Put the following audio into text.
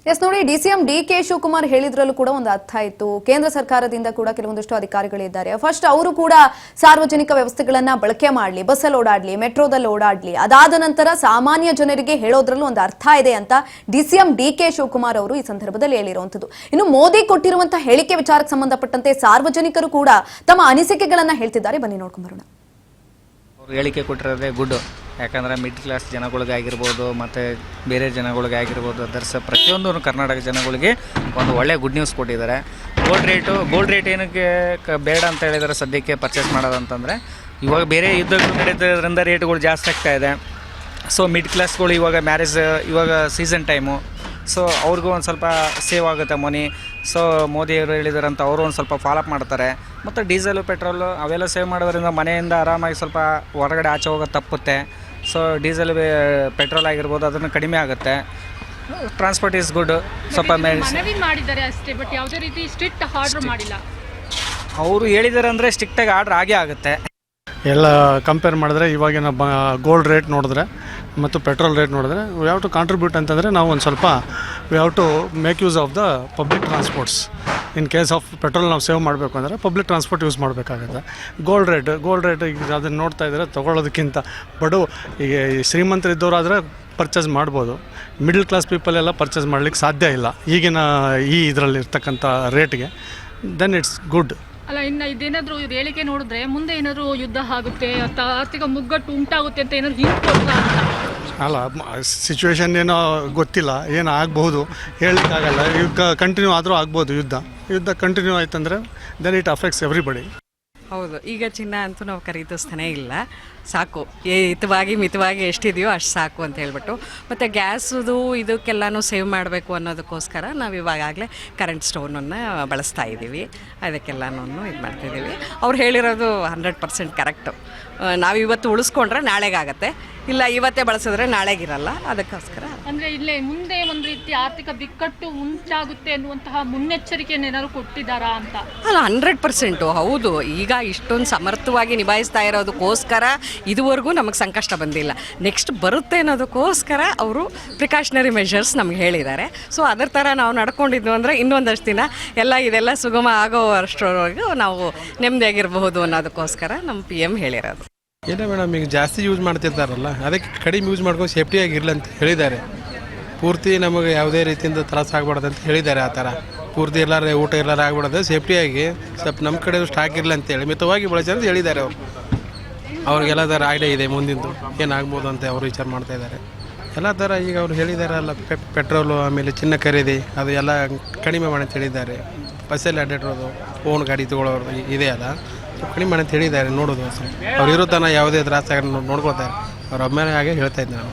S ನೋಡಿ, DCM DK. Shivakumar ಹೇಳಿದ್ರಲ್ಲೂ ಕೂಡ ಒಂದು ಅರ್ಥ ಇತ್ತು. ಕೇಂದ್ರ ಸರ್ಕಾರದಿಂದ ಕೂಡ ಕೆಲವೊಂದಿಷ್ಟು ಅಧಿಕಾರಿಗಳಿದ್ದಾರೆ. ಫಸ್ಟ್ ಅವರು ಕೂಡ ಸಾರ್ವಜನಿಕ ವ್ಯವಸ್ಥೆಗಳನ್ನ ಬಳಕೆ ಮಾಡಲಿ, ಬಸ್ಸಲ್ಲಿ ಓಡಾಡ್ಲಿ, ಮೆಟ್ರೋದಲ್ಲಿ ಓಡಾಡ್ಲಿ, ಅದಾದ ನಂತರ ಸಾಮಾನ್ಯ ಜನರಿಗೆ ಹೇಳೋದ್ರಲ್ಲೂ ಒಂದು ಅರ್ಥ ಇದೆ ಅಂತ ಡಿಸಿಎಂ ಡಿ.ಕೆ. ಶಿವಕುಮಾರ್ ಅವರು ಈ ಸಂದರ್ಭದಲ್ಲಿ ಹೇಳಿರುವಂತದ್ದು. ಇನ್ನು ಮೋದಿ ಕೊಟ್ಟಿರುವಂತಹ ಹೇಳಿಕೆ ವಿಚಾರಕ್ಕೆ ಸಂಬಂಧಪಟ್ಟಂತೆ ಸಾರ್ವಜನಿಕರು ಕೂಡ ತಮ್ಮ ಅನಿಸಿಕೆಗಳನ್ನ ಹೇಳ್ತಿದ್ದಾರೆ. ಬನ್ನಿ ನೋಡ್ಕೊಂಡ್ ಬರೋಣ. ಹೇಳಿಕೆ ಕೊಟ್ಟಿರೋದೇ ಗುಡ್. ಯಾಕಂದರೆ ಮಿಡ್ಲ್ ಕ್ಲಾಸ್ ಜನಗಳಿಗಾಗಿರ್ಬೋದು ಮತ್ತು ಬೇರೆ ಜನಗಳಿಗಾಗಿರ್ಬೋದು, ಅದರ್ಸ ಪ್ರತಿಯೊಂದು ಕರ್ನಾಟಕ ಜನಗಳಿಗೆ ಒಂದು ಒಳ್ಳೆಯ ಗುಡ್ ನ್ಯೂಸ್ ಕೊಟ್ಟಿದ್ದಾರೆ. ಗೋಲ್ಡ್ ರೇಟ್ ಏನಕ್ಕೆ ಬೇಡ ಅಂತ ಹೇಳಿದರೆ ಸದ್ಯಕ್ಕೆ ಪರ್ಚೇಸ್ ಮಾಡೋದಂತಂದರೆ, ಇವಾಗ ಬೇರೆ ಯುದ್ಧಗಳು ನಡೀತಿರೋದ್ರಿಂದ ರೇಟ್ಗಳು ಜಾಸ್ತಿ ಆಗ್ತಾ ಇದೆ. ಸೊ ಮಿಡ್ ಕ್ಲಾಸ್ಗಳು ಇವಾಗ ಮ್ಯಾರೇಜ್ ಇವಾಗ ಸೀಸನ್ ಟೈಮು, ಸೊ ಅವ್ರಿಗೂ ಒಂದು ಸ್ವಲ್ಪ ಸೇವ್ ಆಗುತ್ತೆ ಮನಿ. ಸೊ ಮೋದಿಯವರು ಹೇಳಿದಾರಂತ ಅವರು ಒಂದು ಸ್ವಲ್ಪ ಫಾಲೋಅಪ್ ಮಾಡ್ತಾರೆ. ಮತ್ತು ಡೀಸೆಲು ಪೆಟ್ರೋಲು ಅವೆಲ್ಲ ಸೇವ್ ಮಾಡೋದ್ರಿಂದ ಮನೆಯಿಂದ ಆರಾಮಾಗಿ ಸ್ವಲ್ಪ ಹೊರಗಡೆ ಆಚೆ ಹೋಗೋದು ತಪ್ಪುತ್ತೆ. ಸೊ ಡೀಸೆಲ್ ಪೆಟ್ರೋಲ್ ಆಗಿರ್ಬೋದು ಅದನ್ನು ಕಡಿಮೆ ಆಗುತ್ತೆ. Transport is good. ಸ್ವಲ್ಪ ಮನವಿ ಮಾಡಿದ್ದಾರೆ ಅಷ್ಟೇ, ಬಟ್ ಯಾವುದೇ ರೀತಿ ಸ್ಟ್ರಿಕ್ಟ್ ಆರ್ಡರ್ ಮಾಡಿಲ್ಲ. ಅವರು ಹೇಳಿದ್ದಾರೆ ಅಂದರೆ ಸ್ಟ್ರಿಕ್ಟಾಗಿ ಆರ್ಡರ್ ಆಗೇ ಆಗುತ್ತೆ. ಎಲ್ಲ ಕಂಪೇರ್ ಮಾಡಿದ್ರೆ ಇವಾಗಿನ ಗೋಲ್ಡ್ ರೇಟ್ ನೋಡಿದ್ರೆ ಮತ್ತು ಪೆಟ್ರೋಲ್ ರೇಟ್ ನೋಡಿದ್ರೆ ವಿ ಹ್ಯಾವ್ ಟು ಕಾಂಟ್ರಿಬ್ಯೂಟ್ ಅಂತಂದರೆ ನಾವು ಒಂದು ಸ್ವಲ್ಪ we have to make use of the public transports. In case of petrol ನಾವು ಸೇವ್ ಮಾಡಬೇಕು ಅಂದರೆ ಪಬ್ಲಿಕ್ ಟ್ರಾನ್ಸ್ಪೋರ್ಟ್ ಯೂಸ್ ಮಾಡಬೇಕಾಗುತ್ತೆ. ಗೋಲ್ಡ್ ರೇಟ್ ಈಗ ಅದನ್ನು ನೋಡ್ತಾ ಇದ್ದರೆ ತೊಗೊಳ್ಳೋದಕ್ಕಿಂತ ಈಗ ಶ್ರೀಮಂತರಿದ್ದವರಾದರೆ ಪರ್ಚೇಸ್ ಮಾಡ್ಬೋದು. ಮಿಡಲ್ ಕ್ಲಾಸ್ ಪೀಪಲ್ ಎಲ್ಲ ಪರ್ಚೇಸ್ ಮಾಡಲಿಕ್ಕೆ ಸಾಧ್ಯ ಇಲ್ಲ ಈಗಿನ ಇದರಲ್ಲಿರ್ತಕ್ಕಂಥ ರೇಟ್ಗೆ. Then it's good. ಅಲ್ಲ, ಇನ್ನು ಇದೇನಾದರೂ ಹೇಳಿಕೆ ನೋಡಿದ್ರೆ ಮುಂದೆ ಏನಾದರೂ ಯುದ್ಧ ಆಗುತ್ತೆ ಅಥವಾ ಆರ್ಥಿಕ ಮುಗ್ಗಟ್ಟು ಉಂಟಾಗುತ್ತೆ ಅಂತ ಏನಾದ್ರು ಹಿಂಟ್ ಕೊಡ್ತಾ ಅಂತ. ಅಲ್ಲ, ಸಿಚುವೇಶನ್ ಏನೋ ಗೊತ್ತಿಲ್ಲ, ಏನೋ ಆಗ್ಬೋದು, ಹೇಳಲಿಕ್ಕಾಗಲ್ಲ. ಯುದ್ಧ ಕಂಟಿನ್ಯೂ ಆದರೂ ಆಗ್ಬೋದು. ಯುದ್ಧ ಕಂಟಿನ್ಯೂ ಆಯ್ತಂದರೆ ದೆನ್ ಇಟ್ ಅಫೆಕ್ಟ್ಸ್ ಎವ್ರಿಬಡಿ. ಹೌದು, ಈಗ ಚಿನ್ನ ಅಂತೂ ನಾವು ಖರೀದಿಸ್ತಾನೇ ಇಲ್ಲ. ಸಾಕು, ಮಿತವಾಗಿ ಎಷ್ಟಿದೆಯೋ ಅಷ್ಟು ಸಾಕು ಅಂತ ಹೇಳ್ಬಿಟ್ಟು. ಮತ್ತು ಗ್ಯಾಸದು ಇದಕ್ಕೆಲ್ಲನೂ ಸೇವ್ ಮಾಡಬೇಕು ಅನ್ನೋದಕ್ಕೋಸ್ಕರ ನಾವು ಇವಾಗಲೇ ಕರೆಂಟ್ ಸ್ಟೋವನ್ನು ಬಳಸ್ತಾ ಇದ್ದೀವಿ. ಅದಕ್ಕೆಲ್ಲನೂ ಇದು ಮಾಡ್ತಾಯಿದ್ದೀವಿ. ಅವ್ರು ಹೇಳಿರೋದು 100% ಕರೆಕ್ಟು. ನಾವು ಇವತ್ತು ಉಳಿಸ್ಕೊಂಡ್ರೆ ನಾಳೆಗಾಗತ್ತೆ, ಇಲ್ಲ ಇವತ್ತೇ ಬಳಸಿದ್ರೆ ನಾಳೆಗಿರಲ್ಲ. ಅದಕ್ಕೋಸ್ಕರ ಅಂದರೆ ಇಲ್ಲೇ ಮುಂದೆ ಒಂದು ರೀತಿ ಆರ್ಥಿಕ ಬಿಕ್ಕಟ್ಟು ಉಂಟಾಗುತ್ತೆ ಅನ್ನುವಂತಹ ಮುನ್ನೆಚ್ಚರಿಕೆಯನ್ನು ಏನಾದ್ರು ಕೊಟ್ಟಿದ್ದಾರಾ ಅಂತ. ಅಲ್ಲ, 100% ಹೌದು. ಈಗ ಇಷ್ಟೊಂದು ಸಮರ್ಥವಾಗಿ ನಿಭಾಯಿಸ್ತಾ ಇರೋದಕ್ಕೋಸ್ಕರ ಇದುವರೆಗೂ ನಮಗೆ ಸಂಕಷ್ಟ ಬಂದಿಲ್ಲ. ನೆಕ್ಸ್ಟ್ ಬರುತ್ತೆ ಅನ್ನೋದಕ್ಕೋಸ್ಕರ ಅವರು ಪ್ರಿಕಾಷನರಿ ಮೆಷರ್ಸ್ ನಮ್ಗೆ ಹೇಳಿದ್ದಾರೆ. ಸೊ ಅದರ ಥರ ನಾವು ನಡ್ಕೊಂಡಿದ್ದು ಅಂದರೆ ಇನ್ನೊಂದಷ್ಟು ದಿನ ಇದೆಲ್ಲ ಸುಗಮ ಆಗೋ ಅಷ್ಟರವರೆಗೂ ನಾವು ನೆಮ್ಮದಿಯಾಗಿರಬಹುದು ಅನ್ನೋದಕ್ಕೋಸ್ಕರ ನಮ್ಮ PM ಹೇಳಿರೋದು. ಇಲ್ಲ ಮೇಡಮ್, ಈಗ ಜಾಸ್ತಿ ಯೂಸ್ ಮಾಡ್ತಿರ್ತಾರಲ್ಲ, ಅದಕ್ಕೆ ಕಡಿಮೆ ಯೂಸ್ ಮಾಡ್ಕೊಂಡು ಸೇಫ್ಟಿಯಾಗಿರಲಿ ಅಂತ ಹೇಳಿದ್ದಾರೆ. ಪೂರ್ತಿ ನಮಗೆ ಯಾವುದೇ ರೀತಿಯಿಂದ ತ್ರಾಸ ಆಗ್ಬಾರ್ದು ಅಂತ ಹೇಳಿದ್ದಾರೆ. ಆ ಥರ ಪೂರ್ತಿ ಎಲ್ಲಾರು ಊಟ ಎಲ್ಲಾರು ಆಗ್ಬಿಡೋದು, ಸೇಫ್ಟಿಯಾಗಿ ಸ್ವಲ್ಪ ನಮ್ಮ ಕಡೆ ಸ್ಟಾಕ್ ಇರಲಿ ಅಂತೇಳಿ ಮಿತವಾಗಿ ಬಳಸಿ ಅಂತ ಹೇಳಿದ್ದಾರೆ. ಅವ್ರಿಗೆಲ್ಲ ಥರ ಐಡಿಯಾ ಇದೆ ಮುಂದಿಂದು ಏನಾಗ್ಬೋದು ಅಂತ ಅವರು ವಿಚಾರ ಮಾಡ್ತಾ ಇದ್ದಾರೆ. ಎಲ್ಲ ಥರ ಈಗ ಅವ್ರು ಹೇಳಿದಾರಲ್ಲ, ಪೆಟ್ರೋಲು ಆಮೇಲೆ ಚಿನ್ನ ಖರೀದಿ ಅದು ಎಲ್ಲ ಕಡಿಮೆ ಮಾಡಿ ಅಂತ ಹೇಳಿದ್ದಾರೆ. ಬಸ್ಸಲ್ಲಿ ಅಡ್ಡಾಡೋದು, ಓನ್ ಗಾಡಿ ತೊಗೊಳೋರು ಇದೆಯಲ್ಲ, ಕಡಿಮೆ ಮಾಡಿ ಅಂತ ಹೇಳಿದ್ದಾರೆ. ನೋಡೋದು ಅವ್ರು ಇರೋ ತನಕ ಯಾವುದೇ ತ್ರಾಸ ನೋಡ್ಕೊಳ್ತಾರೆ. ಅವ್ರ ಅಭಿಮಾನ ಹಾಗೆ ಹೇಳ್ತಾ ಇದ್ದೆ ನಾನು.